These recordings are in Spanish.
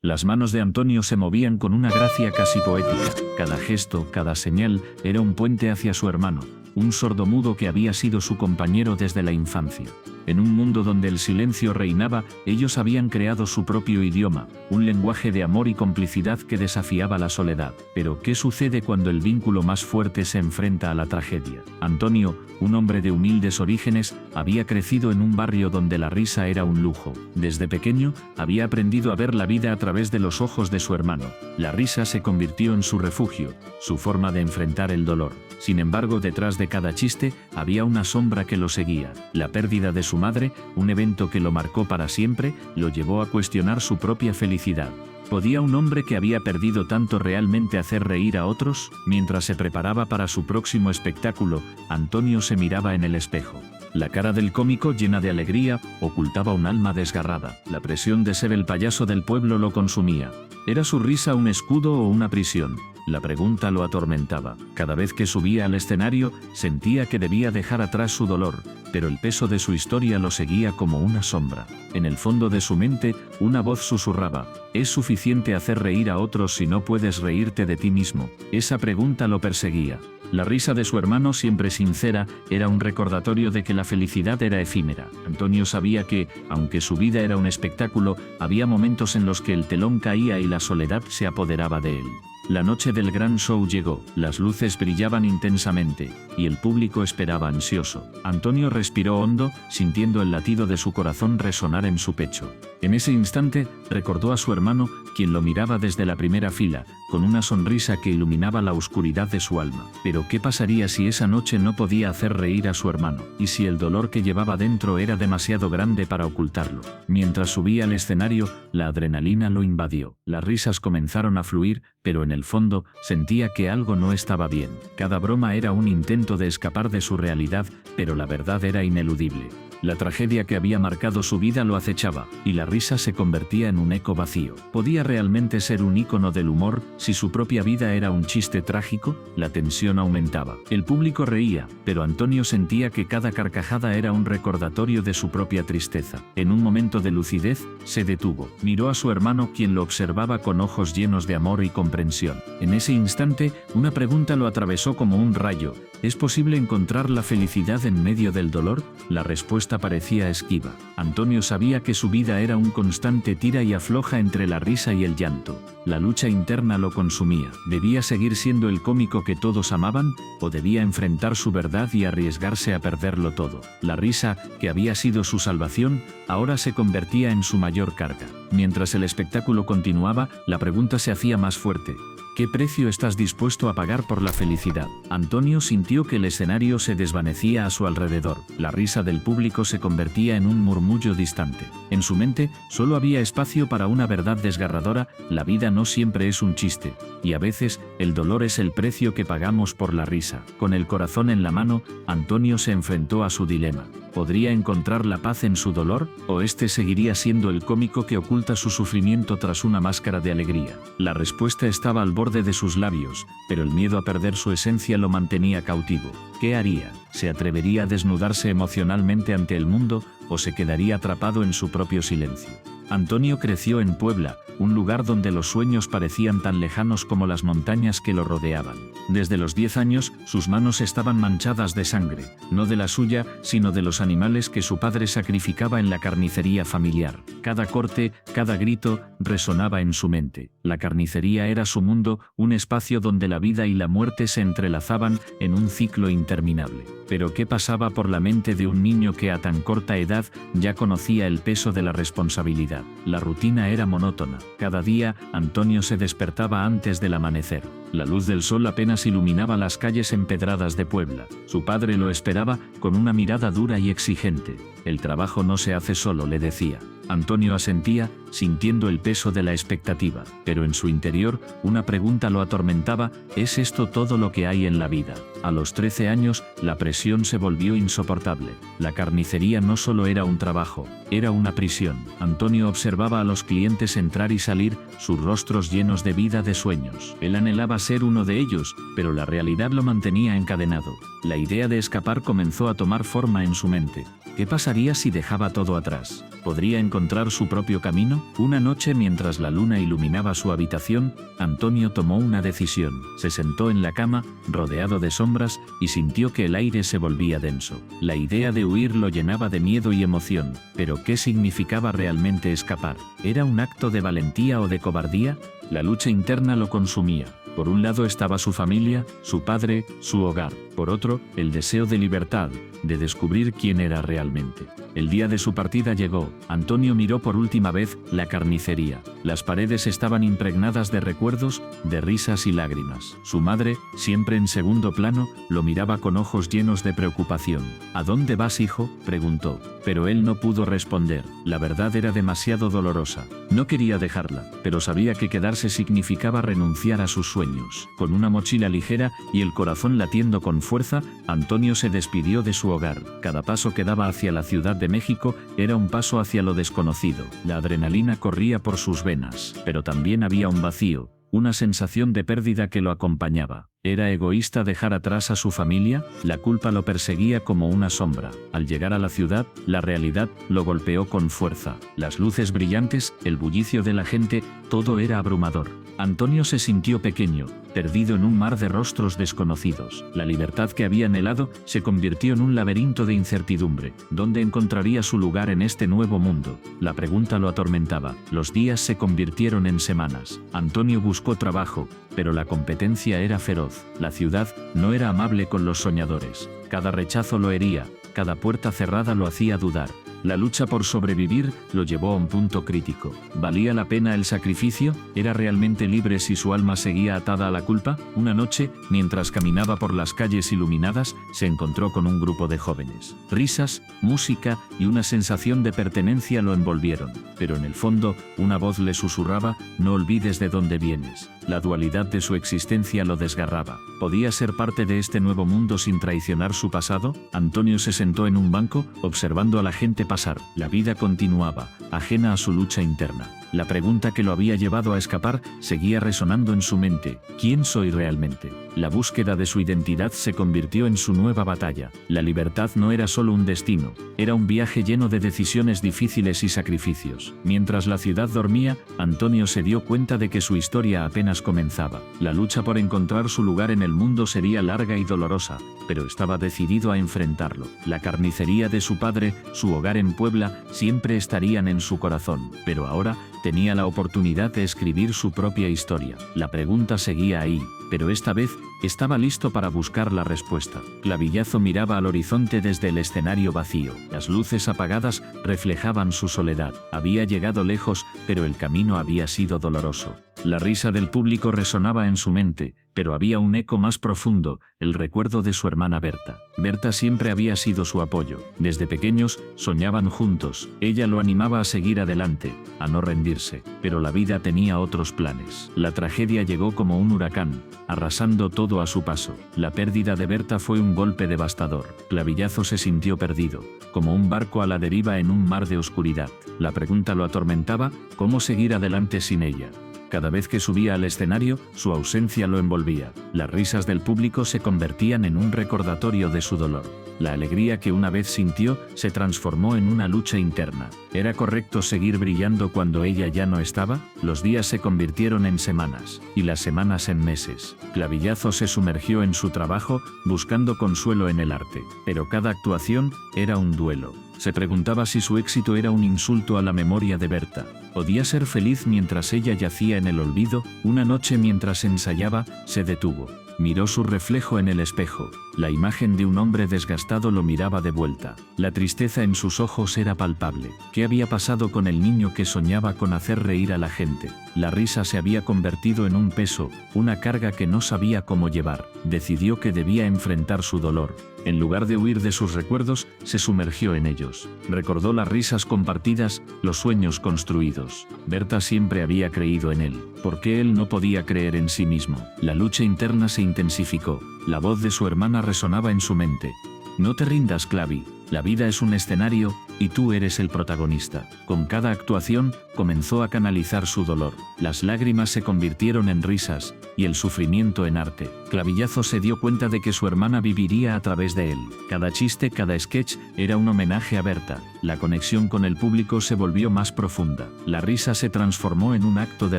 Las manos de Antonio se movían con una gracia casi poética. Cada gesto, cada señal, era un puente hacia su hermano, un sordomudo que había sido su compañero desde la infancia. En un mundo donde el silencio reinaba, ellos habían creado su propio idioma, un lenguaje de amor y complicidad que desafiaba la soledad. Pero, ¿qué sucede cuando el vínculo más fuerte se enfrenta a la tragedia? Antonio, un hombre de humildes orígenes, había crecido en un barrio donde la risa era un lujo. Desde pequeño, había aprendido a ver la vida a través de los ojos de su hermano. La risa se convirtió en su refugio, su forma de enfrentar el dolor. Sin embargo, detrás de cada chiste, había una sombra que lo seguía. La pérdida de su madre, un evento que lo marcó para siempre, lo llevó a cuestionar su propia felicidad. ¿Podía un hombre que había perdido tanto realmente hacer reír a otros? Mientras se preparaba para su próximo espectáculo, Antonio se miraba en el espejo. La cara del cómico, llena de alegría, ocultaba un alma desgarrada. La presión de ser el payaso del pueblo lo consumía. ¿Era su risa un escudo o una prisión? La pregunta lo atormentaba. Cada vez que subía al escenario, sentía que debía dejar atrás su dolor, pero el peso de su historia lo seguía como una sombra. En el fondo de su mente, una voz susurraba: ¿es suficiente hacer reír a otros si no puedes reírte de ti mismo? Esa pregunta lo perseguía. La risa de su hermano, siempre sincera, era un recordatorio de que la felicidad era efímera. Antonio sabía que, aunque su vida era un espectáculo, había momentos en los que el telón caía y la soledad se apoderaba de él. La noche del gran show llegó, las luces brillaban intensamente, y el público esperaba ansioso. Antonio respiró hondo, sintiendo el latido de su corazón resonar en su pecho. En ese instante, recordó a su hermano, quien lo miraba desde la primera fila, con una sonrisa que iluminaba la oscuridad de su alma. Pero ¿qué pasaría si esa noche no podía hacer reír a su hermano? ¿Y si el dolor que llevaba dentro era demasiado grande para ocultarlo? Mientras subía al escenario, la adrenalina lo invadió. Las risas comenzaron a fluir, pero en el fondo, sentía que algo no estaba bien. Cada broma era un intento de escapar de su realidad, pero la verdad era ineludible. La tragedia que había marcado su vida lo acechaba, y la risa se convertía en un eco vacío. ¿Podía realmente ser un ícono del humor si su propia vida era un chiste trágico? La tensión aumentaba. El público reía, pero Antonio sentía que cada carcajada era un recordatorio de su propia tristeza. En un momento de lucidez, se detuvo. Miró a su hermano, quien lo observaba con ojos llenos de amor y comprensión. En ese instante, una pregunta lo atravesó como un rayo: ¿es posible encontrar la felicidad en medio del dolor? La respuesta parecía esquiva. Antonio sabía que su vida era un constante tira y afloja entre la risa y el llanto. La lucha interna lo consumía. ¿Debía seguir siendo el cómico que todos amaban, o debía enfrentar su verdad y arriesgarse a perderlo todo? La risa, que había sido su salvación, ahora se convertía en su mayor carga. Mientras el espectáculo continuaba, la pregunta se hacía más fuerte: ¿qué precio estás dispuesto a pagar por la felicidad? Antonio sintió que el escenario se desvanecía a su alrededor. La risa del público se convertía en un murmullo distante. En su mente, solo había espacio para una verdad desgarradora: la vida no siempre es un chiste, y a veces, el dolor es el precio que pagamos por la risa. Con el corazón en la mano, Antonio se enfrentó a su dilema. ¿Podría encontrar la paz en su dolor, o este seguiría siendo el cómico que oculta su sufrimiento tras una máscara de alegría? La respuesta estaba al borde de sus labios, pero el miedo a perder su esencia lo mantenía cautivo. ¿Qué haría? ¿Se atrevería a desnudarse emocionalmente ante el mundo, o se quedaría atrapado en su propio silencio? Antonio creció en Puebla, un lugar donde los sueños parecían tan lejanos como las montañas que lo rodeaban. Desde los 10 años, sus manos estaban manchadas de sangre, no de la suya, sino de los animales que su padre sacrificaba en la carnicería familiar. Cada corte, cada grito, resonaba en su mente. La carnicería era su mundo, un espacio donde la vida y la muerte se entrelazaban en un ciclo interminable. Pero ¿qué pasaba por la mente de un niño que a tan corta edad ya conocía el peso de la responsabilidad? La rutina era monótona. Cada día, Antonio se despertaba antes del amanecer. La luz del sol apenas iluminaba las calles empedradas de Puebla. Su padre lo esperaba, con una mirada dura y exigente. El trabajo no se hace solo, le decía. Antonio asentía, sintiendo el peso de la expectativa, pero en su interior, una pregunta lo atormentaba: ¿es esto todo lo que hay en la vida? A los 13 años, la presión se volvió insoportable. La carnicería no solo era un trabajo, era una prisión. Antonio observaba a los clientes entrar y salir, sus rostros llenos de vida, de sueños. Él anhelaba ser uno de ellos, pero la realidad lo mantenía encadenado. La idea de escapar comenzó a tomar forma en su mente. ¿Qué pasaría si dejaba todo atrás? ¿Podría encontrar su propio camino? Una noche, mientras la luna iluminaba su habitación, Antonio tomó una decisión. Se sentó en la cama, rodeado de sombras, y sintió que el aire se volvía denso. La idea de huir lo llenaba de miedo y emoción. ¿Pero qué significaba realmente escapar? ¿Era un acto de valentía o de cobardía? La lucha interna lo consumía. Por un lado estaba su familia, su padre, su hogar. Por otro, el deseo de libertad, de descubrir quién era realmente. El día de su partida llegó. Antonio miró por última vez la carnicería. Las paredes estaban impregnadas de recuerdos, de risas y lágrimas. Su madre, siempre en segundo plano, lo miraba con ojos llenos de preocupación. ¿A dónde vas, hijo?, preguntó. Pero él no pudo responder. La verdad era demasiado dolorosa. No quería dejarla, pero sabía que quedarse significaba renunciar a sus sueños. Con una mochila ligera y el corazón latiendo con fuerza, Antonio se despidió de su hogar. Cada paso que daba hacia la Ciudad de México era un paso hacia lo desconocido. La adrenalina corría por sus venas, pero también había un vacío, una sensación de pérdida que lo acompañaba. ¿Era egoísta dejar atrás a su familia? La culpa lo perseguía como una sombra. Al llegar a la ciudad, la realidad lo golpeó con fuerza. Las luces brillantes, el bullicio de la gente, todo era abrumador. Antonio se sintió pequeño, perdido en un mar de rostros desconocidos. La libertad que había anhelado se convirtió en un laberinto de incertidumbre. ¿Dónde encontraría su lugar en este nuevo mundo? La pregunta lo atormentaba. Los días se convirtieron en semanas. Antonio buscó trabajo, pero la competencia era feroz. La ciudad no era amable con los soñadores. Cada rechazo lo hería, cada puerta cerrada lo hacía dudar. La lucha por sobrevivir lo llevó a un punto crítico. ¿Valía la pena el sacrificio? ¿Era realmente libre si su alma seguía atada a la culpa? Una noche, mientras caminaba por las calles iluminadas, se encontró con un grupo de jóvenes. Risas, música y una sensación de pertenencia lo envolvieron. Pero en el fondo, una voz le susurraba: no olvides de dónde vienes. La dualidad de su existencia lo desgarraba. ¿Podía ser parte de este nuevo mundo sin traicionar su pasado? Antonio se sentó en un banco, observando a la gente pasar. La vida continuaba, ajena a su lucha interna. La pregunta que lo había llevado a escapar seguía resonando en su mente. ¿Quién soy realmente? La búsqueda de su identidad se convirtió en su nueva batalla. La libertad no era solo un destino, era un viaje lleno de decisiones difíciles y sacrificios. Mientras la ciudad dormía, Antonio se dio cuenta de que su historia apenas comenzaba. La lucha por encontrar su lugar en el mundo sería larga y dolorosa, pero estaba decidido a enfrentarlo. La carnicería de su padre, su hogar en Puebla, siempre estarían en su corazón, pero ahora tenía la oportunidad de escribir su propia historia. La pregunta seguía ahí, pero esta vez estaba listo para buscar la respuesta. Clavillazo miraba al horizonte desde el escenario vacío. Las luces apagadas reflejaban su soledad. Había llegado lejos, pero el camino había sido doloroso. La risa del público resonaba en su mente, pero había un eco más profundo, el recuerdo de su hermana Berta. Berta siempre había sido su apoyo. Desde pequeños, soñaban juntos. Ella lo animaba a seguir adelante, a no rendirse. Pero la vida tenía otros planes. La tragedia llegó como un huracán, arrasando todo a su paso. La pérdida de Berta fue un golpe devastador. Clavillazo se sintió perdido, como un barco a la deriva en un mar de oscuridad. La pregunta lo atormentaba: ¿cómo seguir adelante sin ella? Cada vez que subía al escenario, su ausencia lo envolvía. Las risas del público se convertían en un recordatorio de su dolor. La alegría que una vez sintió se transformó en una lucha interna. ¿Era correcto seguir brillando cuando ella ya no estaba? Los días se convirtieron en semanas, y las semanas en meses. Clavillazo se sumergió en su trabajo, buscando consuelo en el arte. Pero cada actuación era un duelo. Se preguntaba si su éxito era un insulto a la memoria de Berta. ¿Podía ser feliz mientras ella yacía en el olvido? Una noche, mientras ensayaba, se detuvo. Miró su reflejo en el espejo. La imagen de un hombre desgastado lo miraba de vuelta. La tristeza en sus ojos era palpable. ¿Qué había pasado con el niño que soñaba con hacer reír a la gente? La risa se había convertido en un peso, una carga que no sabía cómo llevar. Decidió que debía enfrentar su dolor. En lugar de huir de sus recuerdos, se sumergió en ellos. Recordó las risas compartidas, los sueños construidos. Berta siempre había creído en él. ¿Por qué él no podía creer en sí mismo? La lucha interna se intensificó. La voz de su hermana resonaba en su mente. No te rindas, Clavi. La vida es un escenario, y tú eres el protagonista. Con cada actuación, comenzó a canalizar su dolor. Las lágrimas se convirtieron en risas, y el sufrimiento en arte. Clavillazo se dio cuenta de que su hermana viviría a través de él. Cada chiste, cada sketch, era un homenaje a Berta. La conexión con el público se volvió más profunda. La risa se transformó en un acto de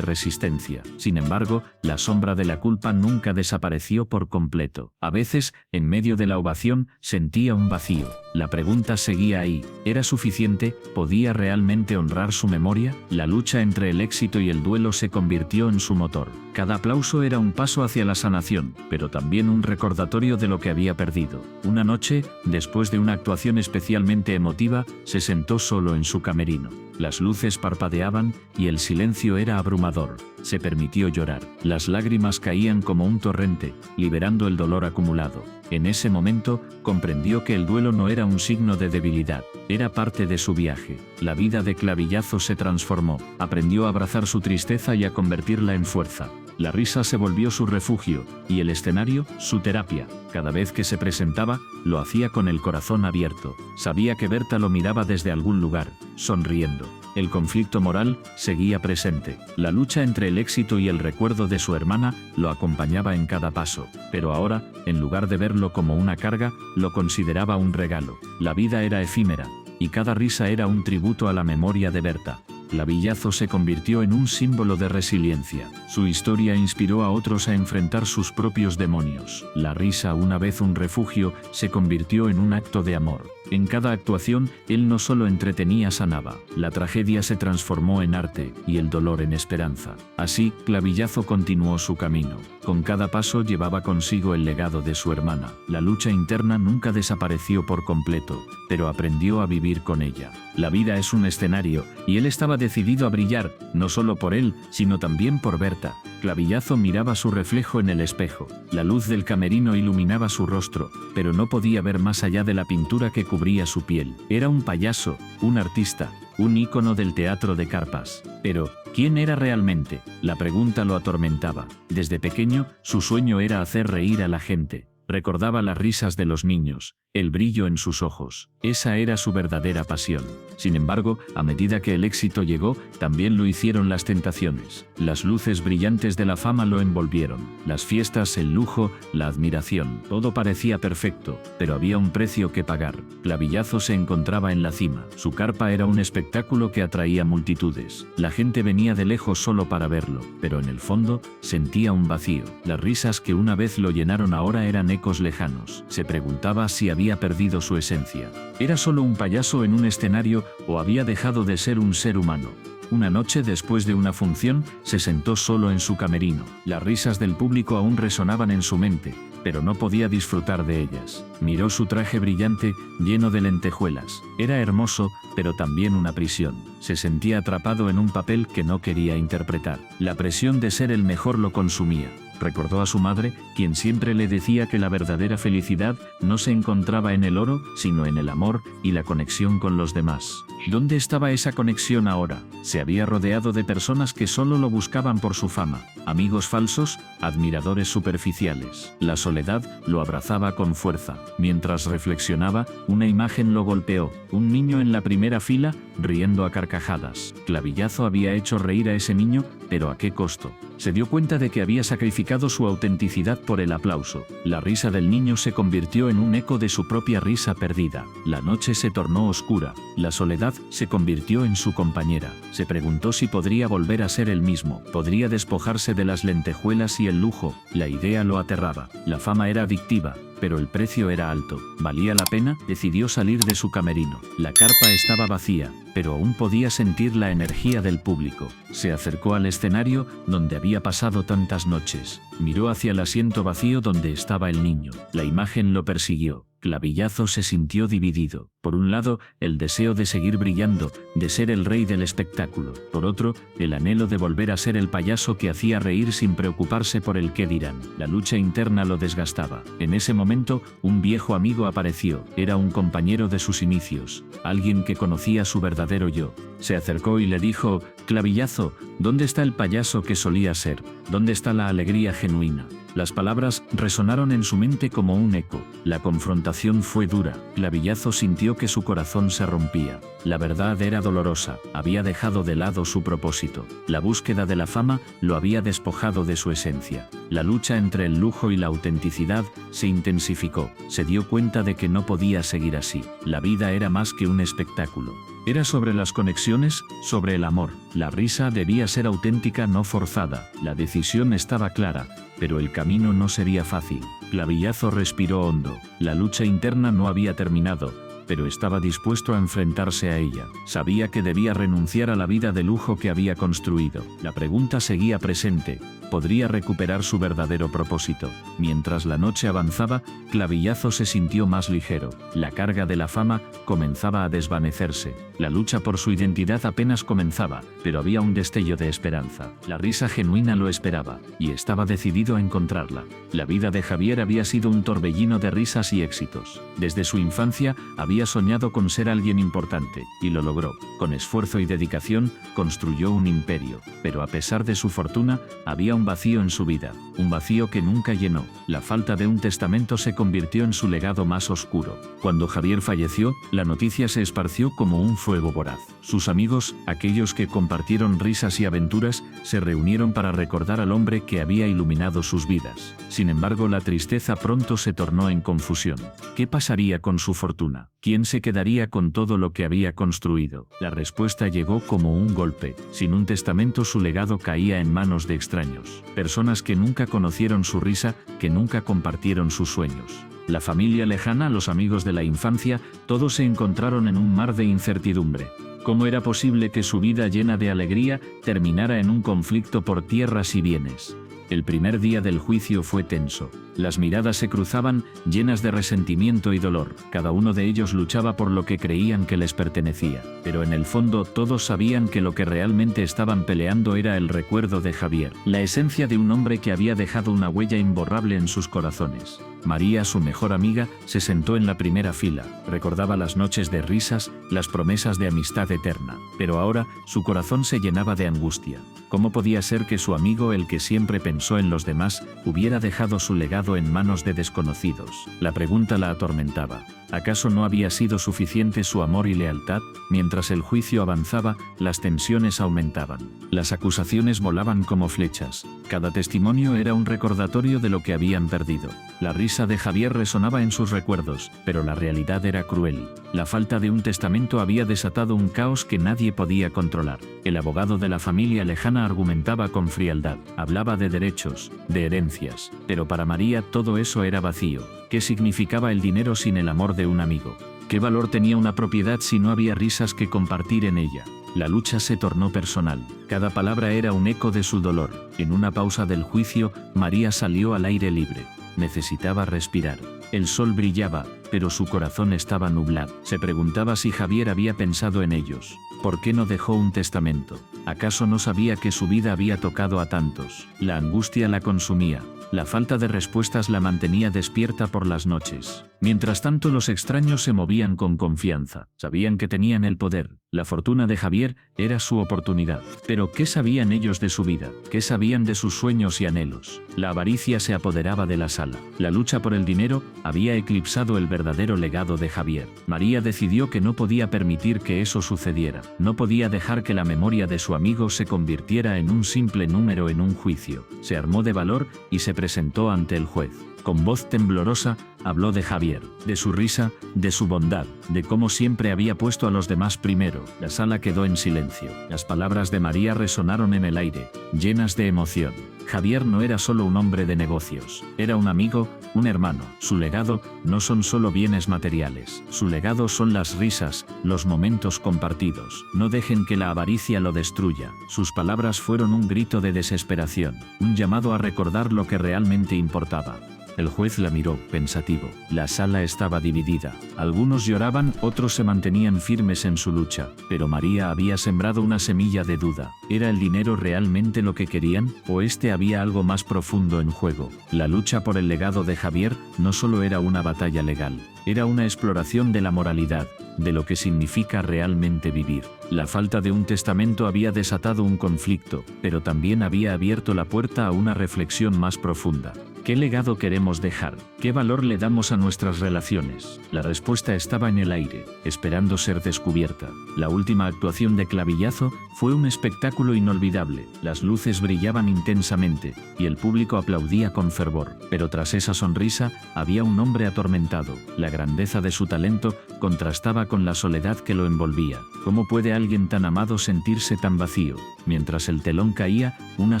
resistencia. Sin embargo, la sombra de la culpa nunca desapareció por completo. A veces, en medio de la ovación, sentía un vacío. La pregunta seguía ahí. ¿Era suficiente? ¿Podía realmente honrar su memoria? La lucha entre el éxito y el duelo se convirtió en su motor. Cada aplauso era un paso hacia la sanación, pero también un recordatorio de lo que había perdido. Una noche, después de una actuación especialmente emotiva, se sentó solo en su camerino. Las luces parpadeaban y el silencio era abrumador. Se permitió llorar. Las lágrimas caían como un torrente, liberando el dolor acumulado. En ese momento, comprendió que el duelo no era un signo de debilidad, era parte de su viaje. La vida de Clavillazo se transformó. Aprendió a abrazar su tristeza y a convertirla en fuerza. La risa se volvió su refugio, y el escenario, su terapia. Cada vez que se presentaba, lo hacía con el corazón abierto. Sabía que Berta lo miraba desde algún lugar, sonriendo. El conflicto moral seguía presente. La lucha entre el éxito y el recuerdo de su hermana lo acompañaba en cada paso. Pero ahora, en lugar de verlo como una carga, lo consideraba un regalo. La vida era efímera, y cada risa era un tributo a la memoria de Berta. Clavillazo se convirtió en un símbolo de resiliencia. Su historia inspiró a otros a enfrentar sus propios demonios. La risa, una vez un refugio, se convirtió en un acto de amor. En cada actuación, él no solo entretenía, sanaba. La tragedia se transformó en arte y el dolor en esperanza. Así, Clavillazo continuó su camino. Con cada paso llevaba consigo el legado de su hermana. La lucha interna nunca desapareció por completo, pero aprendió a vivir con ella. La vida es un escenario, y él estaba decidido a brillar, no solo por él, sino también por Berta. Clavillazo miraba su reflejo en el espejo. La luz del camerino iluminaba su rostro, pero no podía ver más allá de la pintura que cubría su piel. Era un payaso, un artista, un ícono del teatro de carpas. Pero, ¿quién era realmente? La pregunta lo atormentaba. Desde pequeño, su sueño era hacer reír a la gente. Recordaba las risas de los niños, el brillo en sus ojos. Esa era su verdadera pasión. Sin embargo, a medida que el éxito llegó, también lo hicieron las tentaciones. Las luces brillantes de la fama lo envolvieron. Las fiestas, el lujo, la admiración. Todo parecía perfecto, pero había un precio que pagar. Clavillazo se encontraba en la cima. Su carpa era un espectáculo que atraía multitudes. La gente venía de lejos solo para verlo, pero en el fondo, sentía un vacío. Las risas que una vez lo llenaron ahora eran ecos lejanos. Se preguntaba si había perdido su esencia. ¿Era solo un payaso en un escenario o había dejado de ser un ser humano? Una noche, después de una función, se sentó solo en su camerino. Las risas del público aún resonaban en su mente, pero no podía disfrutar de ellas. Miró su traje brillante, lleno de lentejuelas. Era hermoso, pero también una prisión. Se sentía atrapado en un papel que no quería interpretar. La presión de ser el mejor lo consumía. Recordó a su madre, quien siempre le decía que la verdadera felicidad no se encontraba en el oro, sino en el amor y la conexión con los demás. ¿Dónde estaba esa conexión ahora? Se había rodeado de personas que solo lo buscaban por su fama, amigos falsos, admiradores superficiales. La soledad lo abrazaba con fuerza. Mientras reflexionaba, una imagen lo golpeó, un niño en la primera fila, riendo a carcajadas. Clavillazo había hecho reír a ese niño, pero ¿a qué costo? Se dio cuenta de que había sacrificado su autenticidad por el aplauso. La risa del niño se convirtió en un eco de su propia risa perdida. La noche se tornó oscura. La soledad se convirtió en su compañera. Se preguntó si podría volver a ser el mismo. Podría despojarse de las lentejuelas y el lujo. La idea lo aterraba. La fama era adictiva, pero el precio era alto. ¿Valía la pena? Decidió salir de su camerino. La carpa estaba vacía, pero aún podía sentir la energía del público. Se acercó al escenario, donde había pasado tantas noches. Miró hacia el asiento vacío donde estaba el niño. La imagen lo persiguió. Clavillazo se sintió dividido. Por un lado, el deseo de seguir brillando, de ser el rey del espectáculo. Por otro, el anhelo de volver a ser el payaso que hacía reír sin preocuparse por el qué dirán. La lucha interna lo desgastaba. En ese momento, un viejo amigo apareció. Era un compañero de sus inicios, alguien que conocía su verdadero yo. Se acercó y le dijo: «Clavillazo, ¿dónde está el payaso que solía ser? ¿Dónde está la alegría genuina?» Las palabras resonaron en su mente como un eco. La confrontación fue dura. Clavillazo sintió que su corazón se rompía. La verdad era dolorosa. Había dejado de lado su propósito. La búsqueda de la fama lo había despojado de su esencia. La lucha entre el lujo y la autenticidad se intensificó. Se dio cuenta de que no podía seguir así. La vida era más que un espectáculo. Era sobre las conexiones, sobre el amor. La risa debía ser auténtica, no forzada. La decisión estaba clara, pero el camino no sería fácil. Clavillazo respiró hondo. La lucha interna no había terminado, pero estaba dispuesto a enfrentarse a ella. Sabía que debía renunciar a la vida de lujo que había construido. La pregunta seguía presente. ¿Podría recuperar su verdadero propósito? Mientras la noche avanzaba, Clavillazo se sintió más ligero. La carga de la fama comenzaba a desvanecerse. La lucha por su identidad apenas comenzaba, pero había un destello de esperanza. La risa genuina lo esperaba, y estaba decidido a encontrarla. La vida de Javier había sido un torbellino de risas y éxitos. Desde su infancia había soñado con ser alguien importante, y lo logró. Con esfuerzo y dedicación, construyó un imperio. Pero a pesar de su fortuna, había un vacío en su vida, un vacío que nunca llenó. La falta de un testamento se convirtió en su legado más oscuro. Cuando Javier falleció, la noticia se esparció como un fuego voraz. Sus amigos, aquellos que compartieron risas y aventuras, se reunieron para recordar al hombre que había iluminado sus vidas. Sin embargo, la tristeza pronto se tornó en confusión. ¿Qué pasaría con su fortuna? ¿Quién se quedaría con todo lo que había construido? La respuesta llegó como un golpe. Sin un testamento, su legado caía en manos de extraños. Personas que nunca conocieron su risa, que nunca compartieron sus sueños. La familia lejana, los amigos de la infancia, todos se encontraron en un mar de incertidumbre. ¿Cómo era posible que su vida llena de alegría terminara en un conflicto por tierras y bienes? El primer día del juicio fue tenso. Las miradas se cruzaban, llenas de resentimiento y dolor. Cada uno de ellos luchaba por lo que creían que les pertenecía. Pero en el fondo todos sabían que lo que realmente estaban peleando era el recuerdo de Javier, la esencia de un hombre que había dejado una huella imborrable en sus corazones. María, su mejor amiga, se sentó en la primera fila. Recordaba las noches de risas, las promesas de amistad eterna. Pero ahora su corazón se llenaba de angustia. ¿Cómo podía ser que su amigo, el que siempre pensó en los demás, hubiera dejado su legado en manos de desconocidos? La pregunta la atormentaba. ¿Acaso no había sido suficiente su amor y lealtad? Mientras el juicio avanzaba, las tensiones aumentaban. Las acusaciones volaban como flechas. Cada testimonio era un recordatorio de lo que habían perdido. La risa de Javier resonaba en sus recuerdos, pero la realidad era cruel. La falta de un testamento había desatado un caos que nadie podía controlar. El abogado de la familia lejana argumentaba con frialdad. Hablaba de derechos, de herencias. Pero para María todo eso era vacío. ¿Qué significaba el dinero sin el amor de un amigo? ¿Qué valor tenía una propiedad si no había risas que compartir en ella? La lucha se tornó personal. Cada palabra era un eco de su dolor. En una pausa del juicio, María salió al aire libre. Necesitaba respirar. El sol brillaba, pero su corazón estaba nublado. Se preguntaba si Javier había pensado en ellos. ¿Por qué no dejó un testamento? ¿Acaso no sabía que su vida había tocado a tantos? La angustia la consumía. La falta de respuestas la mantenía despierta por las noches. Mientras tanto, los extraños se movían con confianza. Sabían que tenían el poder. La fortuna de Javier era su oportunidad. Pero ¿qué sabían ellos de su vida? ¿Qué sabían de sus sueños y anhelos? La avaricia se apoderaba de la sala. La lucha por el dinero había eclipsado el verdadero legado de Javier. María decidió que no podía permitir que eso sucediera. No podía dejar que la memoria de su amigo se convirtiera en un simple número en un juicio. Se armó de valor y se presentó ante el juez. Con voz temblorosa, habló de Javier, de su risa, de su bondad, de cómo siempre había puesto a los demás primero. La sala quedó en silencio. Las palabras de María resonaron en el aire, llenas de emoción. Javier no era solo un hombre de negocios, era un amigo, un hermano. Su legado no son solo bienes materiales, su legado son las risas, los momentos compartidos. No dejen que la avaricia lo destruya. Sus palabras fueron un grito de desesperación, un llamado a recordar lo que realmente importaba. El juez la miró, pensativo. La sala estaba dividida. Algunos lloraban, otros se mantenían firmes en su lucha. Pero María había sembrado una semilla de duda. ¿Era el dinero realmente lo que querían? ¿O había algo más profundo en juego? La lucha por el legado de Javier no solo era una batalla legal. Era una exploración de la moralidad, de lo que significa realmente vivir. La falta de un testamento había desatado un conflicto, pero también había abierto la puerta a una reflexión más profunda. ¿Qué legado queremos dejar? ¿Qué valor le damos a nuestras relaciones? La respuesta estaba en el aire, esperando ser descubierta. La última actuación de Clavillazo fue un espectáculo inolvidable. Las luces brillaban intensamente y el público aplaudía con fervor. Pero tras esa sonrisa había un hombre atormentado. La grandeza de su talento contrastaba con la soledad que lo envolvía. ¿Cómo puede alguien tan amado sentirse tan vacío? Mientras el telón caía, una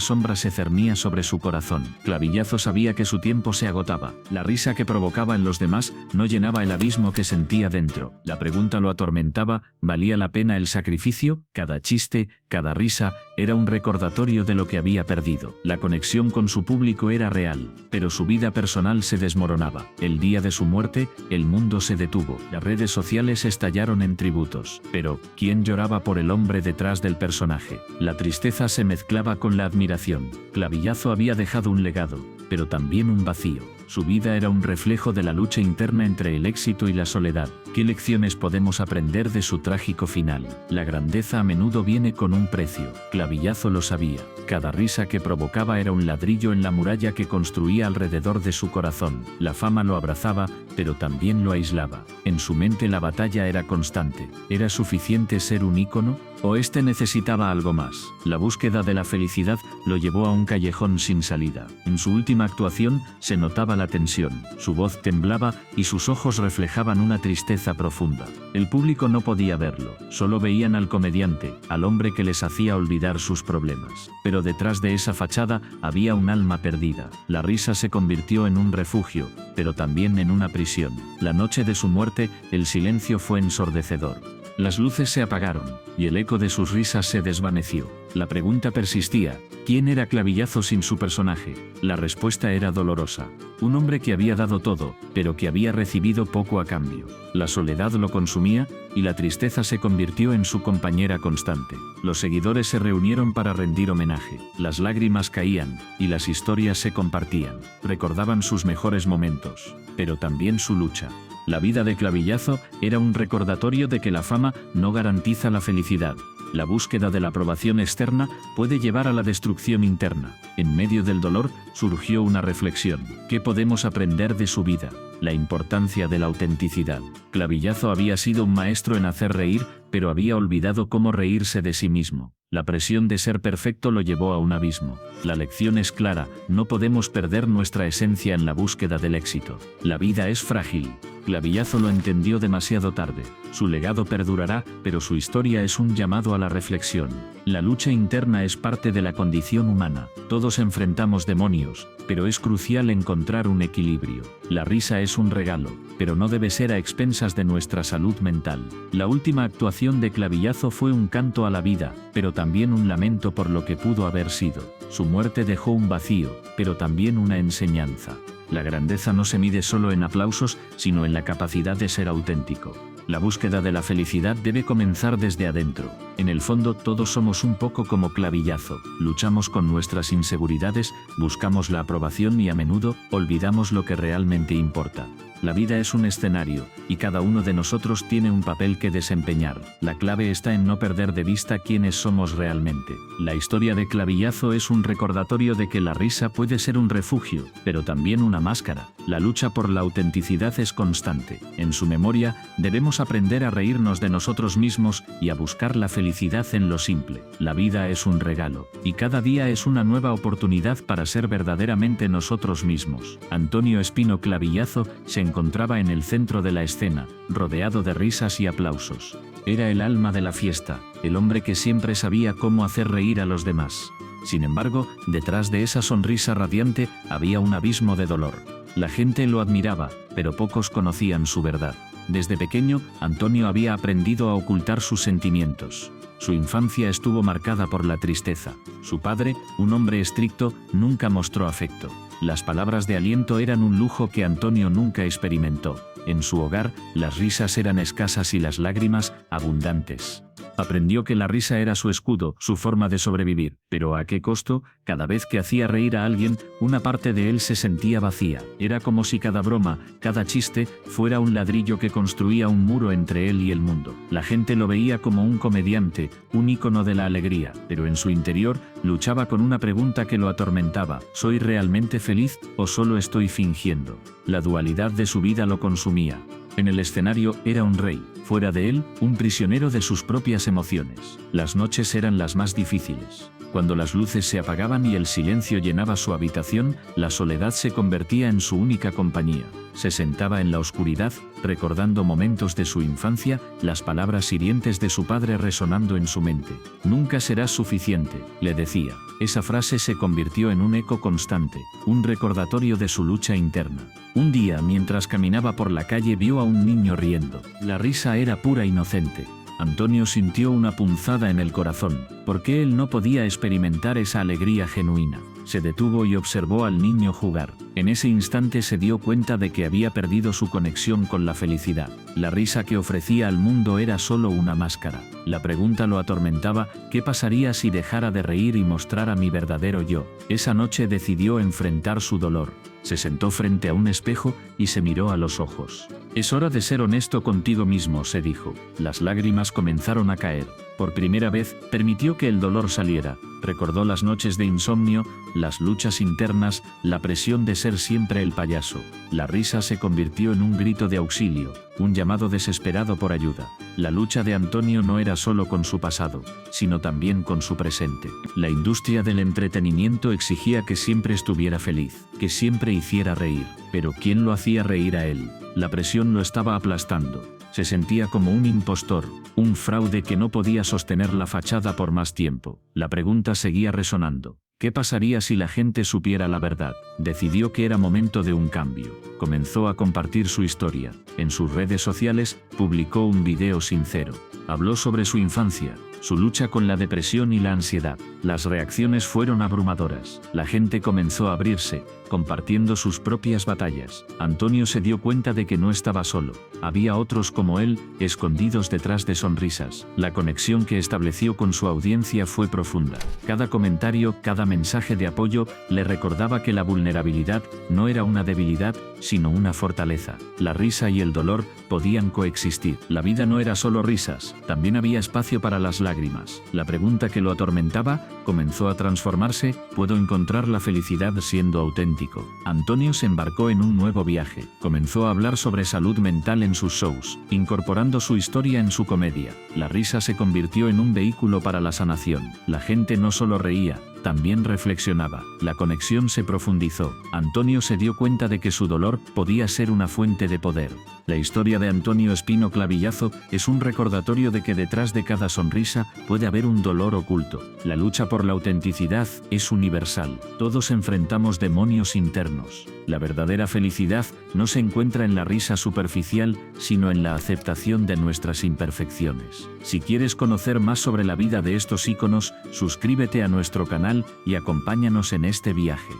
sombra se cernía sobre su corazón. Clavillazo sabía que su tiempo se agotaba. La risa que provocaba en los demás no llenaba el abismo que sentía dentro. La pregunta lo atormentaba: ¿valía la pena el sacrificio? Cada chiste, cada risa, era un recordatorio de lo que había perdido. La conexión con su público era real, pero su vida personal se desmoronaba. El día de su muerte, el mundo se detuvo. Las redes sociales estallaron en tributos. Pero, ¿quién lloraba por el hombre detrás del personaje? La tristeza se mezclaba con la admiración. Clavillazo había dejado un legado, pero también un vacío. Su vida era un reflejo de la lucha interna entre el éxito y la soledad. ¿Qué lecciones podemos aprender de su trágico final? La grandeza a menudo viene con un precio. Clavillazo lo sabía. Cada risa que provocaba era un ladrillo en la muralla que construía alrededor de su corazón. La fama lo abrazaba, pero también lo aislaba. En su mente la batalla era constante. ¿Era suficiente ser un ícono? ¿O este necesitaba algo más? La búsqueda de la felicidad lo llevó a un callejón sin salida. En su última actuación se notaba la tensión. Su voz temblaba y sus ojos reflejaban una tristeza profunda. El público no podía verlo. Solo veían al comediante, al hombre que les hacía olvidar sus problemas. Pero detrás de esa fachada había un alma perdida. La risa se convirtió en un refugio, pero también en una prisión. La noche de su muerte, el silencio fue ensordecedor. Las luces se apagaron y el eco de sus risas se desvaneció. La pregunta persistía: ¿quién era Clavillazo sin su personaje? La respuesta era dolorosa. Un hombre que había dado todo, pero que había recibido poco a cambio. La soledad lo consumía y la tristeza se convirtió en su compañera constante. Los seguidores se reunieron para rendir homenaje. Las lágrimas caían y las historias se compartían. Recordaban sus mejores momentos, pero también su lucha. La vida de Clavillazo era un recordatorio de que la fama no garantiza la felicidad. La búsqueda de la aprobación externa puede llevar a la destrucción interna. En medio del dolor surgió una reflexión. ¿Qué podemos aprender de su vida? La importancia de la autenticidad. Clavillazo había sido un maestro en hacer reír, pero había olvidado cómo reírse de sí mismo. La presión de ser perfecto lo llevó a un abismo. La lección es clara: no podemos perder nuestra esencia en la búsqueda del éxito. La vida es frágil. Clavillazo lo entendió demasiado tarde. Su legado perdurará, pero su historia es un llamado a la reflexión. La lucha interna es parte de la condición humana. Todos enfrentamos demonios, pero es crucial encontrar un equilibrio. La risa es un regalo, pero no debe ser a expensas de nuestra salud mental. La última actuación de Clavillazo fue un canto a la vida, pero también un lamento por lo que pudo haber sido. Su muerte dejó un vacío, pero también una enseñanza. La grandeza no se mide solo en aplausos, sino en la capacidad de ser auténtico. La búsqueda de la felicidad debe comenzar desde adentro. En el fondo, todos somos un poco como Clavillazo. Luchamos con nuestras inseguridades, buscamos la aprobación y a menudo olvidamos lo que realmente importa. La vida es un escenario, y cada uno de nosotros tiene un papel que desempeñar. La clave está en no perder de vista quiénes somos realmente. La historia de Clavillazo es un recordatorio de que la risa puede ser un refugio, pero también una máscara. La lucha por la autenticidad es constante. En su memoria, debemos aprender a reírnos de nosotros mismos y a buscar la felicidad en lo simple. La vida es un regalo, y cada día es una nueva oportunidad para ser verdaderamente nosotros mismos. Antonio Espino Clavillazo se encontraba en el centro de la escena, rodeado de risas y aplausos. Era el alma de la fiesta, el hombre que siempre sabía cómo hacer reír a los demás. Sin embargo, detrás de esa sonrisa radiante había un abismo de dolor. La gente lo admiraba, pero pocos conocían su verdad. Desde pequeño, Antonio había aprendido a ocultar sus sentimientos. Su infancia estuvo marcada por la tristeza. Su padre, un hombre estricto, nunca mostró afecto. Las palabras de aliento eran un lujo que Antonio nunca experimentó. En su hogar, las risas eran escasas y las lágrimas, abundantes. Aprendió que la risa era su escudo, su forma de sobrevivir. Pero ¿a qué costo? Cada vez que hacía reír a alguien, una parte de él se sentía vacía. Era como si cada broma, cada chiste, fuera un ladrillo que construía un muro entre él y el mundo. La gente lo veía como un comediante, un ícono de la alegría, pero en su interior luchaba con una pregunta que lo atormentaba: ¿soy realmente feliz o solo estoy fingiendo? La dualidad de su vida lo consumía. En el escenario era un rey, fuera de él, un prisionero de sus propias emociones. Las noches eran las más difíciles. Cuando las luces se apagaban y el silencio llenaba su habitación, la soledad se convertía en su única compañía. Se sentaba en la oscuridad, recordando momentos de su infancia, las palabras hirientes de su padre resonando en su mente. «Nunca serás suficiente», le decía. Esa frase se convirtió en un eco constante, un recordatorio de su lucha interna. Un día, mientras caminaba por la calle, vio a un niño riendo. La risa era pura e inocente. Antonio sintió una punzada en el corazón, porque él no podía experimentar esa alegría genuina. Se detuvo y observó al niño jugar. En ese instante se dio cuenta de que había perdido su conexión con la felicidad. La risa que ofrecía al mundo era solo una máscara. La pregunta lo atormentaba: ¿qué pasaría si dejara de reír y mostrara mi verdadero yo? Esa noche decidió enfrentar su dolor. Se sentó frente a un espejo y se miró a los ojos. «Es hora de ser honesto contigo mismo», se dijo. Las lágrimas comenzaron a caer. Por primera vez, permitió que el dolor saliera. Recordó las noches de insomnio, las luchas internas, la presión de ser siempre el payaso. La risa se convirtió en un grito de auxilio, un llamado desesperado por ayuda. La lucha de Antonio no era solo con su pasado, sino también con su presente. La industria del entretenimiento exigía que siempre estuviera feliz, que siempre hiciera reír. Pero ¿quién lo hacía reír a él? La presión lo estaba aplastando. Se sentía como un impostor, un fraude que no podía sostener la fachada por más tiempo. La pregunta seguía resonando: ¿qué pasaría si la gente supiera la verdad? Decidió que era momento de un cambio. Comenzó a compartir su historia. En sus redes sociales, publicó un video sincero. Habló sobre su infancia, su lucha con la depresión y la ansiedad. Las reacciones fueron abrumadoras. La gente comenzó a abrirse, compartiendo sus propias batallas. Antonio se dio cuenta de que no estaba solo. Había otros como él, escondidos detrás de sonrisas. La conexión que estableció con su audiencia fue profunda. Cada comentario, cada mensaje de apoyo, le recordaba que la vulnerabilidad no era una debilidad, sino una fortaleza. La risa y el dolor podían coexistir. La vida no era solo risas, también había espacio para las lágrimas. La pregunta que lo atormentaba comenzó a transformarse: ¿puedo encontrar la felicidad siendo auténtico? Antonio se embarcó en un nuevo viaje. Comenzó a hablar sobre salud mental en sus shows, incorporando su historia en su comedia. La risa se convirtió en un vehículo para la sanación. La gente no solo reía, también reflexionaba. La conexión se profundizó. Antonio se dio cuenta de que su dolor podía ser una fuente de poder. La historia de Antonio Espino Clavillazo es un recordatorio de que detrás de cada sonrisa puede haber un dolor oculto. La lucha por la autenticidad es universal. Todos enfrentamos demonios internos. La verdadera felicidad no se encuentra en la risa superficial, sino en la aceptación de nuestras imperfecciones. Si quieres conocer más sobre la vida de estos íconos, suscríbete a nuestro canal y acompáñanos en este viaje.